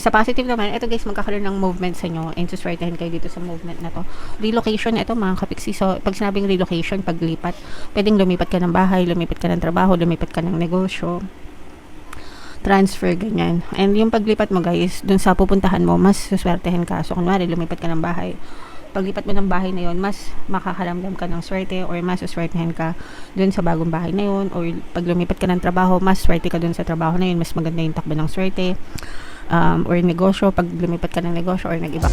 Sa positive naman, ito guys, magkakaroon ng movement sa inyo and suswertehin kayo dito sa movement na to. Relocation, ito mga kapiksi. So, pag sinabing relocation, paglipat, pwedeng lumipat ka ng bahay, lumipat ka ng trabaho, lumipat ka ng negosyo, transfer, ganyan. And yung paglipat mo guys, dun sa pupuntahan mo, mas suswertehin ka. So, kunwari, lumipat ka ng bahay. Paglipat mo ng bahay na yun, mas makakaramdam ka ng swerte or mas suswertehin ka dun sa bagong bahay na yun. Or pag lumipat ka ng trabaho, mas swerte ka dun sa trabaho na yun, mas maganda yung takbo ng swerte. Or negosyo, pag lumipat ka ng negosyo or nag-iba.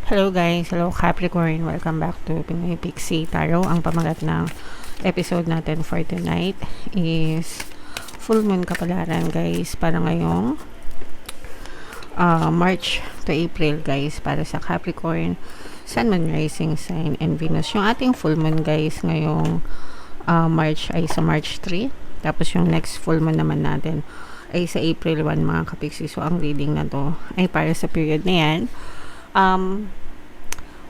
Hello guys, hello Capricorn, welcome back to Pinoy Pixie Tarot. Ang pamagat ng episode natin for tonight is full moon kapalaran guys, para ngayong March to April guys, para sa Capricorn, Sun, Moon, Rising Sign, and Venus. Yung ating full moon guys ngayong March ay sa March 3, tapos yung next full moon naman natin ay sa April 1 mga kapiksi. So ang reading na to ay para sa period na yan.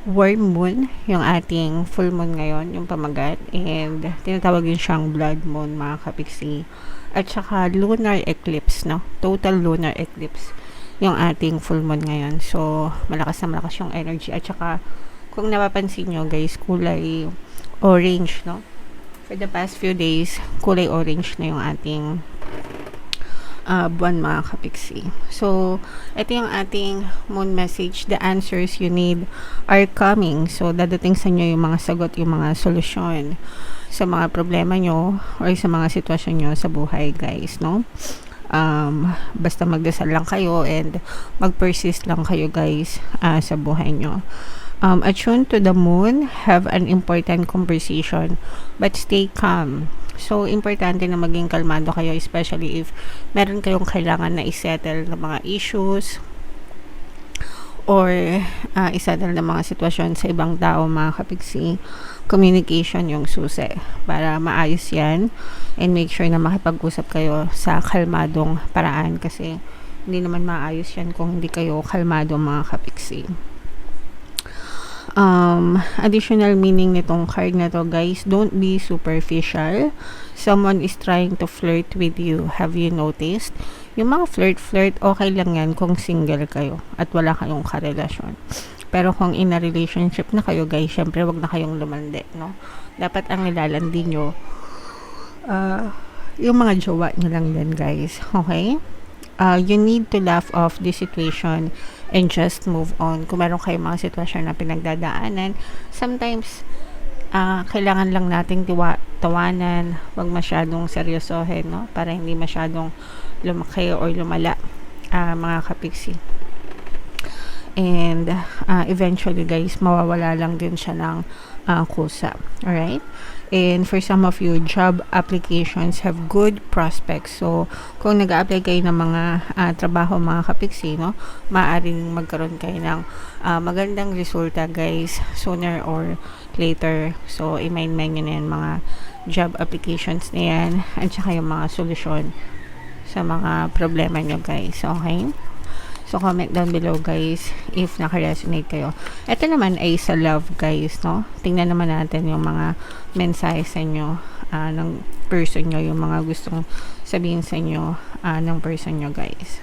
Worm moon yung ating full moon ngayon, yung pamagat, and tinatawag yun siyang blood moon mga kapiksi. At saka lunar eclipse, no? Total lunar eclipse yung ating full moon ngayon. So malakas na malakas yung energy. At saka kung napapansin nyo guys, kulay orange, no? For the past few days, kulay orange na yung ating buwan mga kapiksi. So, ito yung ating moon message. The answers you need are coming. So, dadating sa inyo yung mga sagot, yung mga solusyon sa mga problema nyo or sa mga sitwasyon nyo sa buhay guys, no? Basta magdasal lang kayo and mag-persist lang kayo guys sa buhay nyo. Attune to the moon, have an important conversation, but stay calm. So, importante na maging kalmado kayo, especially if meron kayong kailangan na isettle ng mga issues or isettle ng mga sitwasyon sa ibang tao mga kapiksi. Communication yung susi para maayos yan, and make sure na makipag-usap kayo sa kalmadong paraan, kasi hindi naman maayos yan kung hindi kayo kalmado mga kapiksi. Additional meaning nitong card na to guys, don't be superficial. Someone is trying to flirt with you. Have you noticed? Yung mga flirt, okay lang yan kung single kayo at wala kayong karelasyon. Pero kung in a relationship na kayo guys, syempre wag na kayong lumandi, no? Dapat ang nilalandi nyo yung mga jowa nyo lang din guys, okay? You need to laugh off this situation and just move on. Kung meron kayong mga sitwasyon na pinagdadaanan, sometimes kailangan lang nating tawanan, wag masyadong seryosohin, no? Para hindi masyadong lumaki or lumala mga kapiksi. And eventually guys, mawawala lang din siya ng kusa. Alright? And for some of you, job applications have good prospects. So, kung nag-a-apply kayo ng mga trabaho mga kapiksi, no, maaaring magkaroon kayo ng magandang resulta guys, sooner or later. So, i-mind nyo na yan, mga job applications na yan, at saka yung mga solusyon sa mga problema nyo guys. Okay? So, comment down below guys if naka-resonate kayo. Ito naman ay sa love guys, no? Tingnan naman natin yung mga mensahe sa inyo ng person nyo, yung mga gustong sabihin sa inyo ng person nyo guys.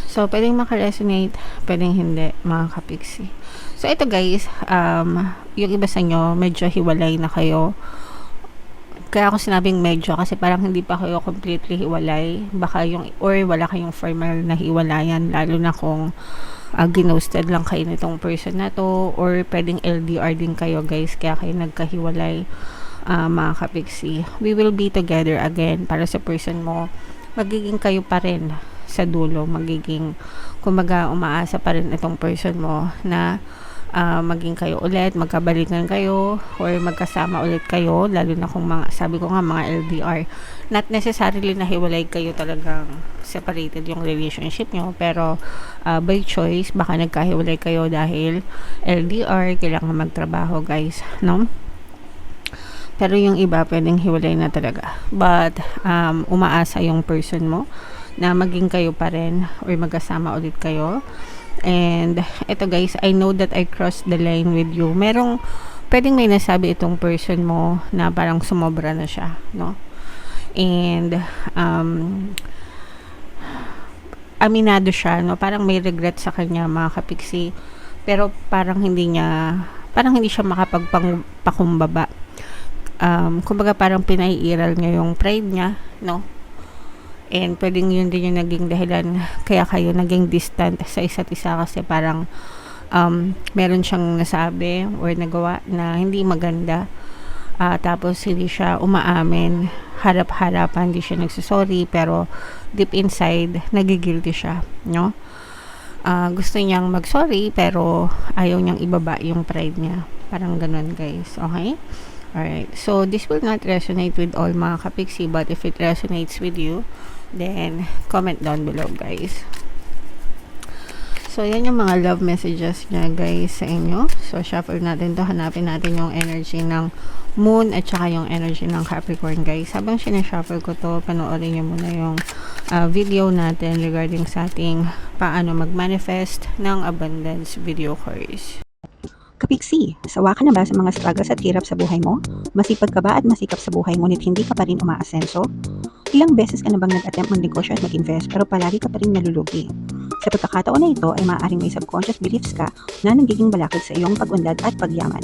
So, pwedeng maka-resonate, pwedeng hindi mga kapiksi. So, ito guys, yung iba sa inyo, medyo hiwalay na kayo. Kaya ako sinabing medyo, kasi parang hindi pa kayo completely hiwalay. Baka yung, or wala kayong formal na hiwalayan, lalo na kung ginosted lang kayo nitong person na to, or pwedeng LDR din kayo guys, kaya kayo nagkahiwalay mga kapiksi. We will be together again. Para sa person mo, magiging kayo pa rin sa dulo. Magiging, kumbaga umaasa pa rin itong person mo na maging kayo ulit, magkabalikan kayo or magkasama ulit kayo, lalo na kung mga, sabi ko nga, mga LDR. Not necessarily na hiwalay kayo, talagang separated yung relationship nyo, pero by choice, baka nagkahiwalay kayo dahil LDR, kailangan magtrabaho guys, no? Pero yung iba, pwedeng hiwalay na talaga. But umaasa yung person mo na maging kayo pa rin or magkasama ulit kayo. And ito guys, I know that I crossed the line with you. Pwedeng may nasabi itong person mo na parang sumobra na siya, no? And aminado siya, no? Parang may regret sa kanya, mga kapiksi. Pero parang hindi siya makapagpakumbaba. Kumbaga parang pinaiiral niya yung pride niya, no? And pwedeng yun din yung naging dahilan kaya kayo naging distant sa isa't isa, kasi parang meron siyang nasabi or nagawa na hindi maganda. Tapos hindi siya umaamin, harap-harapan, hindi siya nagsasorry, pero deep inside nagigilty siya, no? Gusto niyang mag-sorry pero ayaw niyang ibaba yung pride niya. Parang ganun guys, okay? Alright, so this will not resonate with all mga kapiksi, but if it resonates with you, then comment down below guys. So yan yung mga love messages niya guys sa inyo. So shuffle natin to, hanapin natin yung energy ng Moon at saka yung energy ng Capricorn guys. Habang sinashuffle ko to, panoorin niyo muna yung video natin regarding sa ating paano mag-manifest ng abundance video course. Kapiksi, sawa ka na ba sa mga struggles at hirap sa buhay mo? Masipag ka ba at masikap sa buhay ngunit hindi ka pa rin umaasenso? Ilang beses ka na bang nag-attempt magnegosyo at mag-invest pero palagi ka pa rin nalulugi? Sa pagkakataon na ito ay maaaring may subconscious beliefs ka na nagiging balakid sa iyong pag-unlad at pagyaman.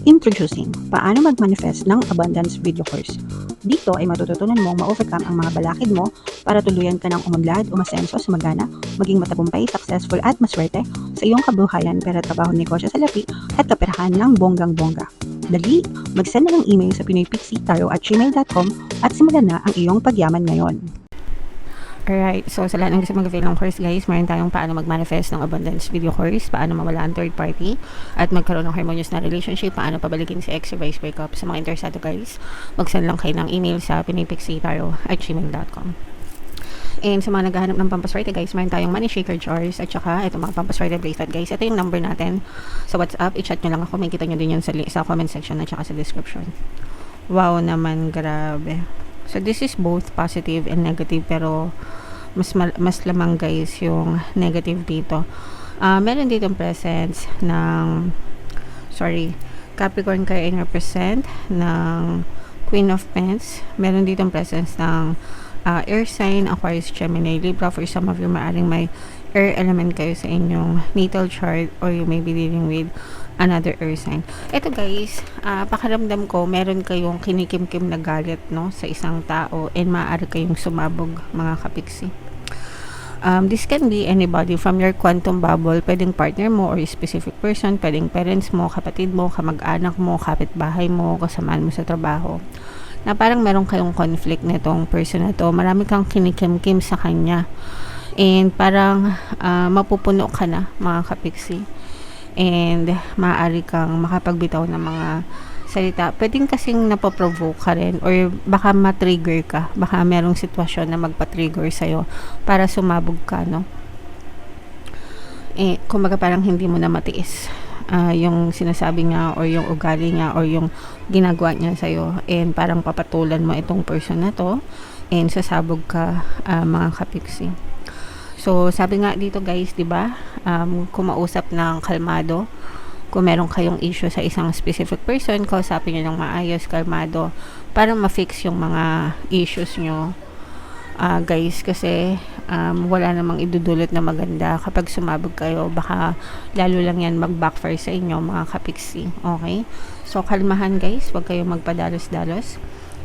Introducing, paano mag-manifest ng abundance video course. Dito ay matututunan mong ma-overcome ang mga balakid mo para tuluyan ka ng umunlad, umasenso, sumagana, maging matagumpay, successful at maswerte sa iyong kabuhayan, pera, trabaho, negosyo sa lapi at kaperahan ng bonggang-bongga. Dali, mag-send na ng email sa pinoypixitaro@gmail.com at simulan na ang iyong pagyaman ngayon. Alright, so sa lahat ng gusto mag-avail ng course guys, meron tayong paano mag-manifest ng abundance video course, paano mawala ang third party at magkaroon ng harmonious na relationship, paano pabalikin si ex or vice breakup. Sa mga interesado guys, mag-send lang kayo ng email sa pinoypixitaro@gmail.com. And sa mga naghahanap ng pampaswerte guys, meron tayong money shaker jars at saka ito mga pampaswerte bracelet guys. Ito yung number natin sa WhatsApp, i-chat nyo lang ako, makikita nyo din yun sa comment section at saka sa description. Wow naman, grabe. So this is both positive and negative, pero mas lamang guys yung negative dito. Meron dito presence ng Capricorn kayo in represent ng Queen of Pentacles. Meron dito presence ng air sign, Aquarius, Gemini, Libra. For some of you, maaring may air element kayo sa inyong natal chart, or you may be dealing with another air sign. Ito guys, pakiramdam ko meron kayong kinikimkim na galit, no, sa isang tao, and maaari kayong sumabog mga kapiksi. This can be anybody from your quantum bubble, pwedeng partner mo or specific person, pwedeng parents mo, kapatid mo, kamag-anak mo, kapitbahay mo, kasamaan mo sa trabaho, na parang meron kayong conflict nitong person na to, marami kang kinikimkim sa kanya, and parang mapupuno ka na mga kapiksi, and maaari kang makapagbitaw ng mga salita. Pwedeng kasing napoprovoke ka rin, or baka matrigger ka, baka merong sitwasyon na magpa-trigger sa'yo para sumabog ka, no? Kumbaga parang hindi mo na matiis yung sinasabi niya or yung ugali niya or yung ginagawa niya sa'yo, and parang papatulan mo itong person na to and sasabog ka mga kapiksi. So sabi nga dito guys, 'di ba? Kumausap ng kalmado. Kung meron kayong issue sa isang specific person, kausapin niyo ng maayos, kalmado, para ma-fix yung mga issues nyo. Guys, kasi wala namang idudulot na maganda kapag sumabog kayo. Baka lalo lang yan mag-backfire sa inyo mga kapiksi. Okay? So kalmahan guys, huwag kayong magpadalos-dalos,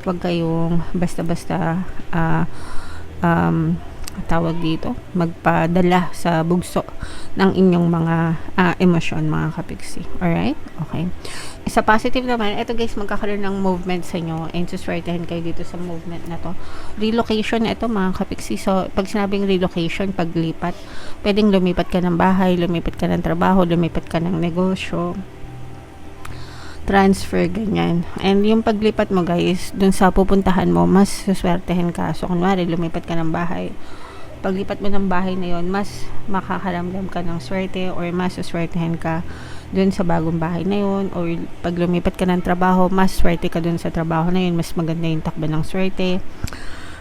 huwag kayong basta-basta tawag dito, magpadala sa bugso ng inyong mga emosyon mga kapiksi. Alright? Okay. Sa positive naman, ito guys, magkakaroon ng movement sa inyo, and suswertehin kayo dito sa movement na to. Relocation ito mga kapiksi. So pag sinabing relocation, paglipat, pwedeng lumipat ka ng bahay, lumipat ka ng trabaho, lumipat ka ng negosyo, transfer, ganyan. And yung paglipat mo guys, dun sa pupuntahan mo, mas suswertehin ka. So kunwari, lumipat ka ng bahay, paglipat mo ng bahay na yon, mas makakaramdam ka ng swerte, or mas suswertehin ka dun sa bagong bahay na yon. Or pag lumipat ka ng trabaho, mas swerte ka dun sa trabaho na yun, mas maganda yung takbo ng swerte.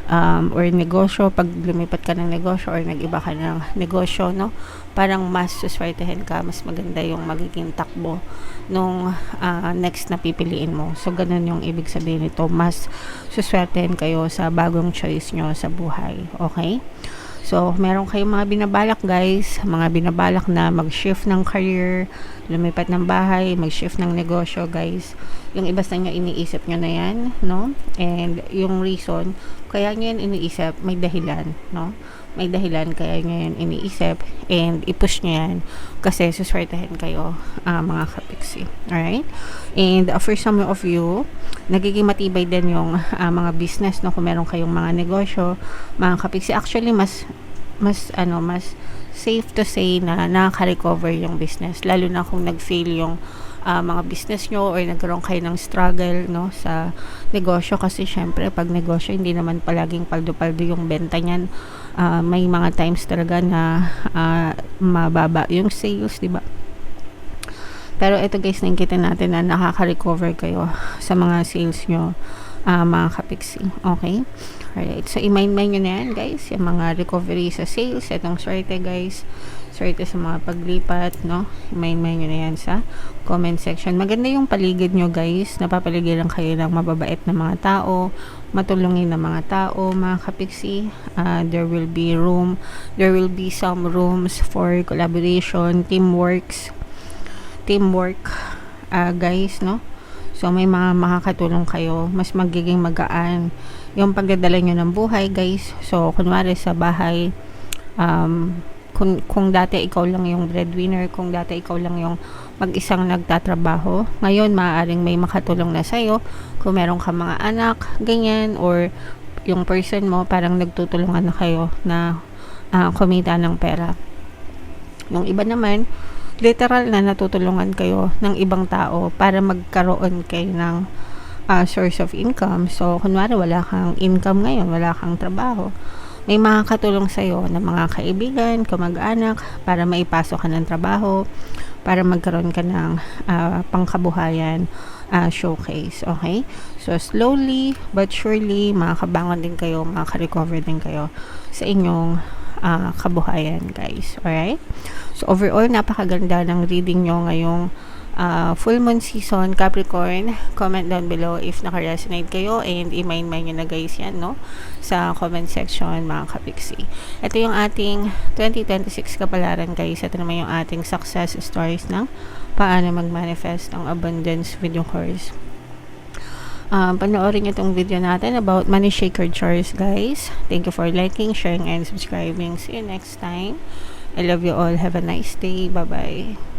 or negosyo, pag lumipat ka ng negosyo or nag-iba ka ng negosyo, no, parang mas suswertehin ka, mas maganda yung magiging takbo nung next na pipiliin mo. So ganun yung ibig sabihin nito, mas suswertehin kayo sa bagong choice nyo sa buhay. Okay? So, meron kayong mga binabalak guys, mga binabalak na mag-shift ng career, lumipat ng bahay, mag-shift ng negosyo guys. Yung iba sa inyo iniisip nyo na yan, no? And yung reason, kaya nyo yan iniisip, may dahilan, no? May dahilan kaya nyo yan iniisip and i-push nyo yan kasi suswertehin kayo mga kapiksi. Alright? And for some of you, nagiging matibay din yung mga business, no? Kung meron kayong mga negosyo, mga kapiksi, actually mas safe to say na nakaka-recover yung business, lalo na kung nag-fail yung mga business nyo or nagkaroon kayo ng struggle, no, sa negosyo. Kasi syempre pag negosyo hindi naman palaging paldo-paldo yung benta niyan. May mga times talaga na mababa yung sales, di ba? Pero ito guys, nakikita natin na nakaka-recover kayo sa mga sales nyo, mga kapiksi. Okay? Alright. So, i-mind nyo na yan guys, yung mga recovery sa sales. Itong swerte guys, swerte sa mga paglipat, no? I-mind nyo na yan sa comment section. Maganda yung paligid nyo guys. Napapaligiran kayo ng mababait na mga tao, matulungin na mga tao, mga kapiksi. There will be some rooms for collaboration, teamwork, guys, no? So, may mga makakatulong kayo. Mas magiging magaan yung pagdadala nyo ng buhay, guys. So, kunwari sa bahay, kung dati ikaw lang yung breadwinner, kung dati ikaw lang yung mag-isang nagtatrabaho, ngayon, maaaring may makatulong na sa'yo. Kung meron ka mga anak, ganyan, or yung person mo, parang nagtutulungan na kayo na kumita ng pera. Yung iba naman, literal na natutulungan kayo ng ibang tao para magkaroon kayo ng source of income. So, kunwari wala kang income ngayon, wala kang trabaho, may makakatulong sa'yo na mga kaibigan, kamag-anak, para maipasok ka ng trabaho, para magkaroon ka ng pangkabuhayan showcase. Okay? So, slowly but surely, makakabangon din kayo, makaka-recover din kayo sa inyong kabuhayan guys. Alright? So overall, napakaganda ng reading nyo ngayong full moon season, Capricorn. Comment down below if naka-resonate kayo and i-mind nyo na guys yan, no? Sa comment section mga kapiksi. Ito yung ating 2026 kapalaran guys. Ito naman yung ating success stories ng paano mag-manifest ang abundance video course. Panoorin nyo itong video natin about money shaker chores guys. Thank you for liking, sharing, and subscribing. See you next time. I love you all. Have a nice day. Bye bye.